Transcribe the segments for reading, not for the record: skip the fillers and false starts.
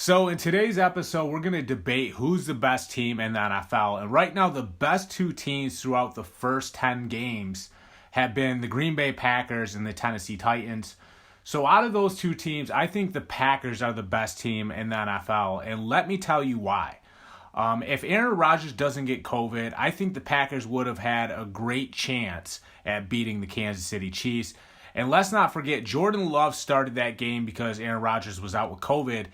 So in today's episode, we're going to debate who's the best team in the NFL. And right now, the best two teams throughout the first 10 games have been the Green Bay Packers and the Tennessee Titans. So out of those two teams, I think the Packers are the best team in the NFL. And let me tell you why. If Aaron Rodgers doesn't get COVID, I think the Packers would have had a great chance at beating the Kansas City Chiefs. And let's not forget, Jordan Love started that game because Aaron Rodgers was out with COVID.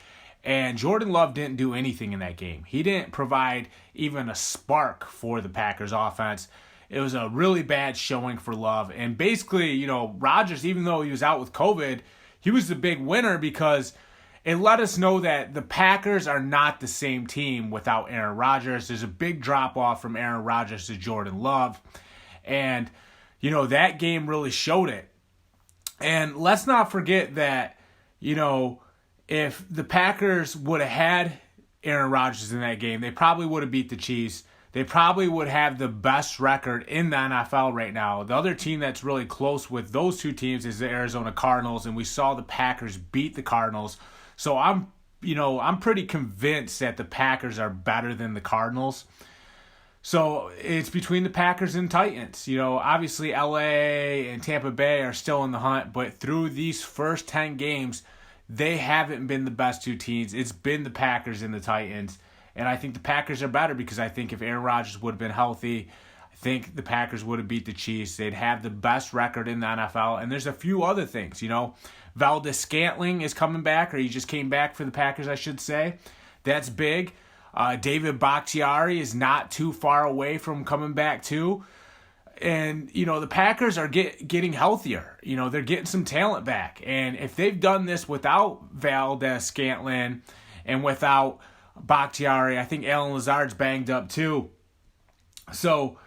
And Jordan Love didn't do anything in that game. He didn't provide even a spark for the Packers offense. It was a really bad showing for Love. And basically, Rodgers, even though he was out with COVID, he was the big winner because it let us know that the Packers are not the same team without Aaron Rodgers. There's a big drop-off from Aaron Rodgers to Jordan Love. And, that game really showed it. And let's not forget that, if the Packers would have had Aaron Rodgers in that game, they probably would have beat the Chiefs. They probably would have the best record in the NFL right now. The other team that's really close with those two teams is the Arizona Cardinals, and we saw the Packers beat the Cardinals. So I'm pretty convinced that the Packers are better than the Cardinals. So it's between the Packers and Titans. Obviously LA and Tampa Bay are still in the hunt, but through these first 10 games, they haven't been the best two teams. It's been the Packers and the Titans. And I think the Packers are better because I think if Aaron Rodgers would have been healthy, I think the Packers would have beat the Chiefs. They'd have the best record in the NFL. And there's a few other things, Valdes-Scantling is coming back, or he just came back for the Packers, I should say. That's big. David Bakhtiari is not too far away from coming back too. And, the Packers are getting healthier. They're getting some talent back. And if they've done this without Valdes-Scantling and without Bakhtiari, I think Allen Lazard's banged up too. So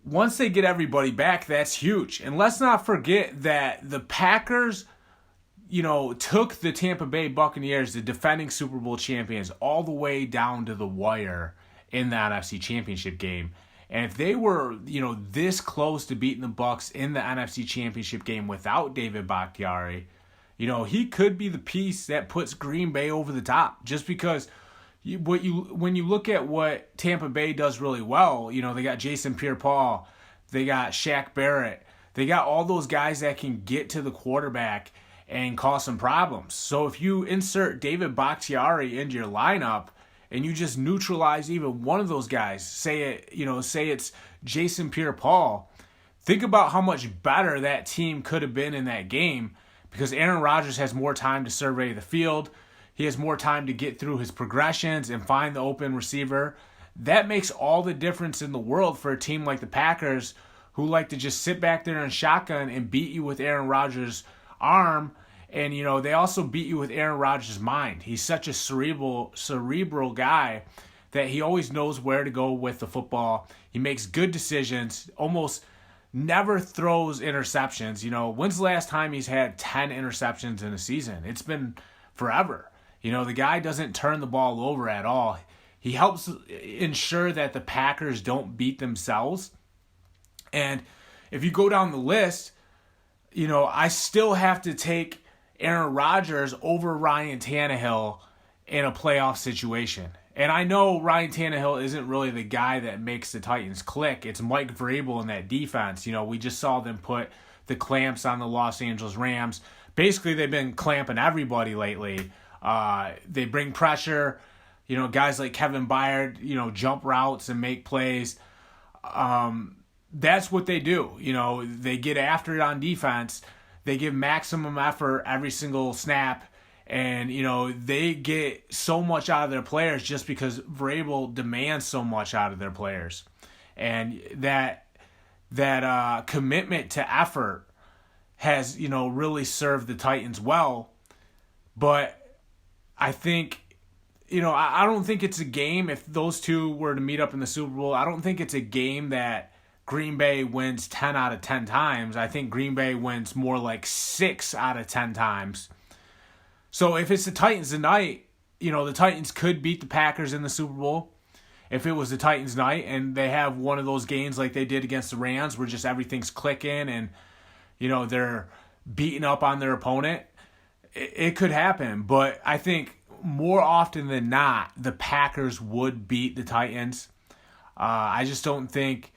once they get everybody back, that's huge. And let's not forget that the Packers, took the Tampa Bay Buccaneers, the defending Super Bowl champions, all the way down to the wire in the NFC Championship game. And if they were, this close to beating the Bucs in the NFC Championship game without David Bakhtiari, he could be the piece that puts Green Bay over the top. Just because when you look at what Tampa Bay does really well, they got Jason Pierre-Paul, they got Shaq Barrett, they got all those guys that can get to the quarterback and cause some problems. So if you insert David Bakhtiari into your lineup, and you just neutralize even one of those guys, say it's Jason Pierre-Paul, think about how much better that team could have been in that game because Aaron Rodgers has more time to survey the field. He has more time to get through his progressions and find the open receiver. That makes all the difference in the world for a team like the Packers who like to just sit back there in shotgun and beat you with Aaron Rodgers' arm. And, they also beat you with Aaron Rodgers' mind. He's such a cerebral guy that he always knows where to go with the football. He makes good decisions, almost never throws interceptions. When's the last time he's had 10 interceptions in a season? It's been forever. The guy doesn't turn the ball over at all. He helps ensure that the Packers don't beat themselves. And if you go down the list, I still have to take Aaron Rodgers over Ryan Tannehill in a playoff situation. And I know Ryan Tannehill isn't really the guy that makes the Titans click. It's Mike Vrabel in that defense. We just saw them put the clamps on the Los Angeles Rams. Basically, they've been clamping everybody lately. They bring pressure. Guys like Kevin Byard, jump routes and make plays. That's what they do. They get after it on defense. They give maximum effort every single snap, and, they get so much out of their players just because Vrabel demands so much out of their players. And that commitment to effort has, really served the Titans well. But I think, I don't think it's a game, if those two were to meet up in the Super Bowl, I don't think it's a game that Green Bay wins 10 out of 10 times. I think Green Bay wins more like 6 out of 10 times. So if it's the Titans tonight, the Titans could beat the Packers in the Super Bowl. If it was the Titans night and they have one of those games like they did against the Rams where just everything's clicking and, they're beating up on their opponent, it could happen. But I think more often than not, the Packers would beat the Titans. I just don't think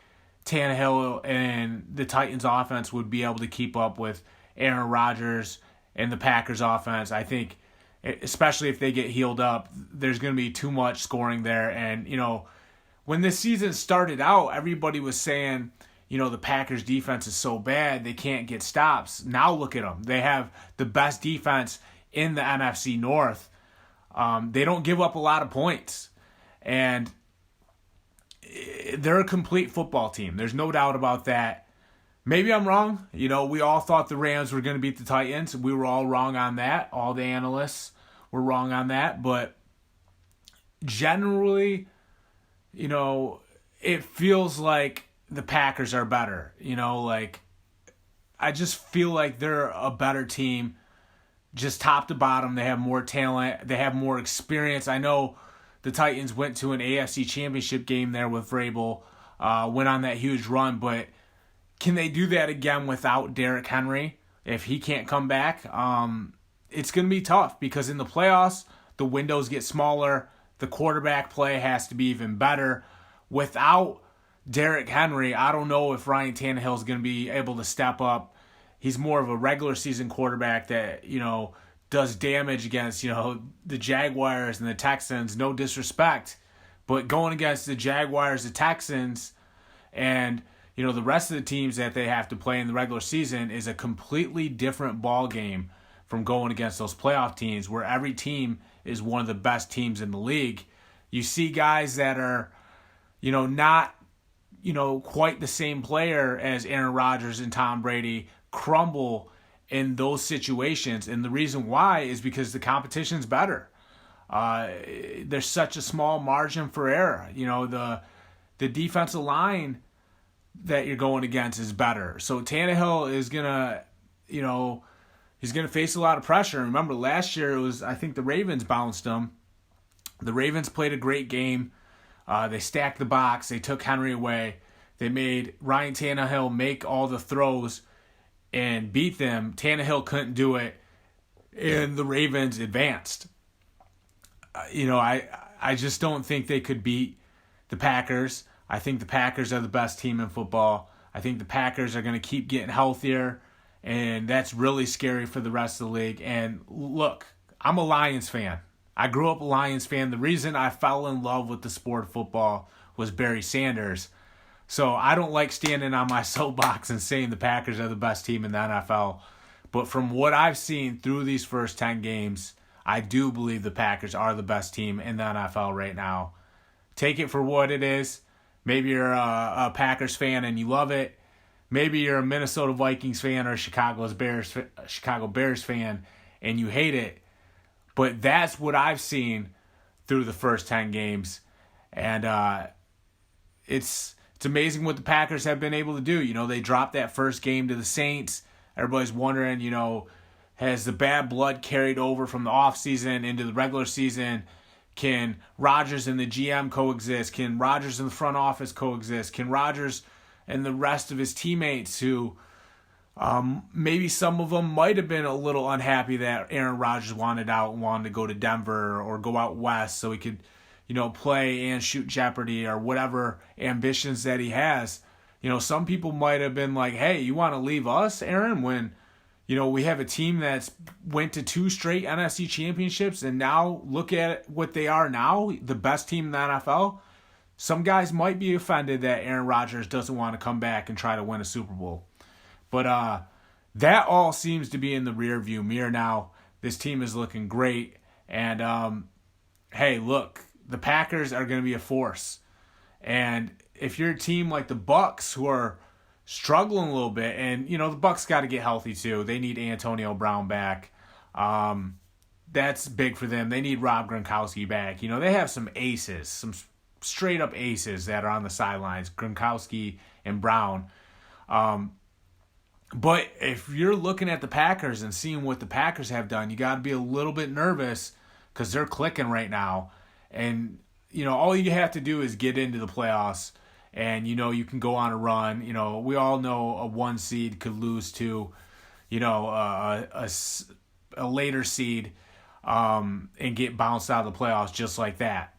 Tannehill and the Titans offense would be able to keep up with Aaron Rodgers and the Packers offense. I think, especially if they get healed up, there's going to be too much scoring there. And, when this season started out, everybody was saying, the Packers defense is so bad, they can't get stops. Now look at them. They have the best defense in the NFC North. They don't give up a lot of points. And they're a complete football team. There's no doubt about that. Maybe I'm wrong. We all thought the Rams were going to beat the Titans. We were all wrong on that. All the analysts were wrong on that. But generally, it feels like the Packers are better. I just feel like they're a better team, just top to bottom. They have more talent. They have more experience. I know the Titans went to an AFC Championship game there with Vrabel, went on that huge run, but can they do that again without Derrick Henry? If he can't come back, it's going to be tough because in the playoffs, the windows get smaller. The quarterback play has to be even better. Without Derrick Henry, I don't know if Ryan Tannehill is going to be able to step up. He's more of a regular season quarterback that, does damage against, the Jaguars and the Texans. No disrespect. But going against the Jaguars, the Texans, and, the rest of the teams that they have to play in the regular season is a completely different ball game from going against those playoff teams where every team is one of the best teams in the league. You see guys that are, not, quite the same player as Aaron Rodgers and Tom Brady crumble in those situations. And the reason why is because the competition's better. There's such a small margin for error. The defensive line that you're going against is better. So Tannehill is going to, he's going to face a lot of pressure. Remember, last year I think the Ravens bounced him. The Ravens played a great game. They stacked the box. They took Henry away. They made Ryan Tannehill make all the throws and beat them. Tannehill couldn't do it, and the Ravens advanced. I just don't think they could beat the Packers. I think the Packers are the best team in football. I think the Packers are going to keep getting healthier, and that's really scary for the rest of the league. And look, I'm a Lions fan. I grew up a Lions fan. The reason I fell in love with the sport of football was Barry Sanders. So I don't like standing on my soapbox and saying the Packers are the best team in the NFL. But from what I've seen through these first 10 games, I do believe the Packers are the best team in the NFL right now. Take it for what it is. Maybe you're a Packers fan and you love it. Maybe you're a Minnesota Vikings fan or a Chicago Bears fan and you hate it. But that's what I've seen through the first 10 games. And it's amazing what the Packers have been able to do. They dropped that first game to the Saints. Everybody's wondering, has the bad blood carried over from the offseason into the regular season? Can Rodgers and the GM coexist? Can Rodgers and the front office coexist? Can Rodgers and the rest of his teammates who maybe some of them might have been a little unhappy that Aaron Rodgers wanted out and wanted to go to Denver or go out west so he could, play and shoot Jeopardy or whatever ambitions that he has. Some people might have been like, hey, you want to leave us, Aaron, when, we have a team that's went to 2 straight NFC championships and now look at what they are now, the best team in the NFL. Some guys might be offended that Aaron Rodgers doesn't want to come back and try to win a Super Bowl. But that all seems to be in the rearview mirror now. This team is looking great. And, hey, look, the Packers are going to be a force. And if you're a team like the Bucs who are struggling a little bit, and, the Bucs got to get healthy too. They need Antonio Brown back. That's big for them. They need Rob Gronkowski back. They have some aces, some straight-up aces that are on the sidelines, Gronkowski and Brown. But if you're looking at the Packers and seeing what the Packers have done, you got to be a little bit nervous because they're clicking right now. And, all you have to do is get into the playoffs and, you can go on a run. We all know a 1 seed could lose to, a later seed. and get bounced out of the playoffs just like that.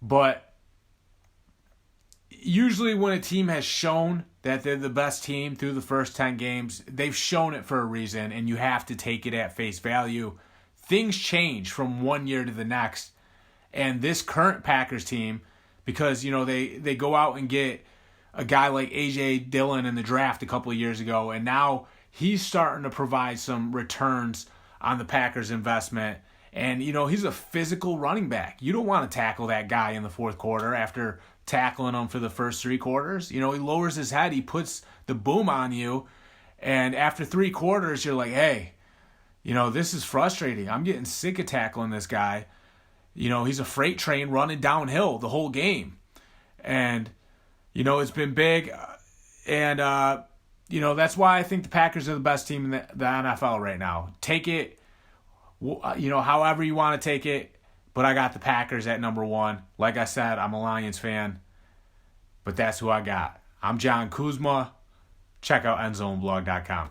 But usually when a team has shown that they're the best team through the first 10 games, they've shown it for a reason, and you have to take it at face value. Things change from one year to the next. And this current Packers team, because, they go out and get a guy like A.J. Dillon in the draft a couple of years ago, and now he's starting to provide some returns on the Packers' investment. And, he's a physical running back. You don't want to tackle that guy in the fourth quarter after tackling him for the first 3 quarters. He lowers his head, he puts the boom on you, and after 3 quarters, you're like, hey, this is frustrating. I'm getting sick of tackling this guy. He's a freight train running downhill the whole game. And, it's been big. And, that's why I think the Packers are the best team in the NFL right now. Take it, however you want to take it. But I got the Packers at number 1. Like I said, I'm a Lions fan. But that's who I got. I'm John Kuzma. Check out endzoneblog.com.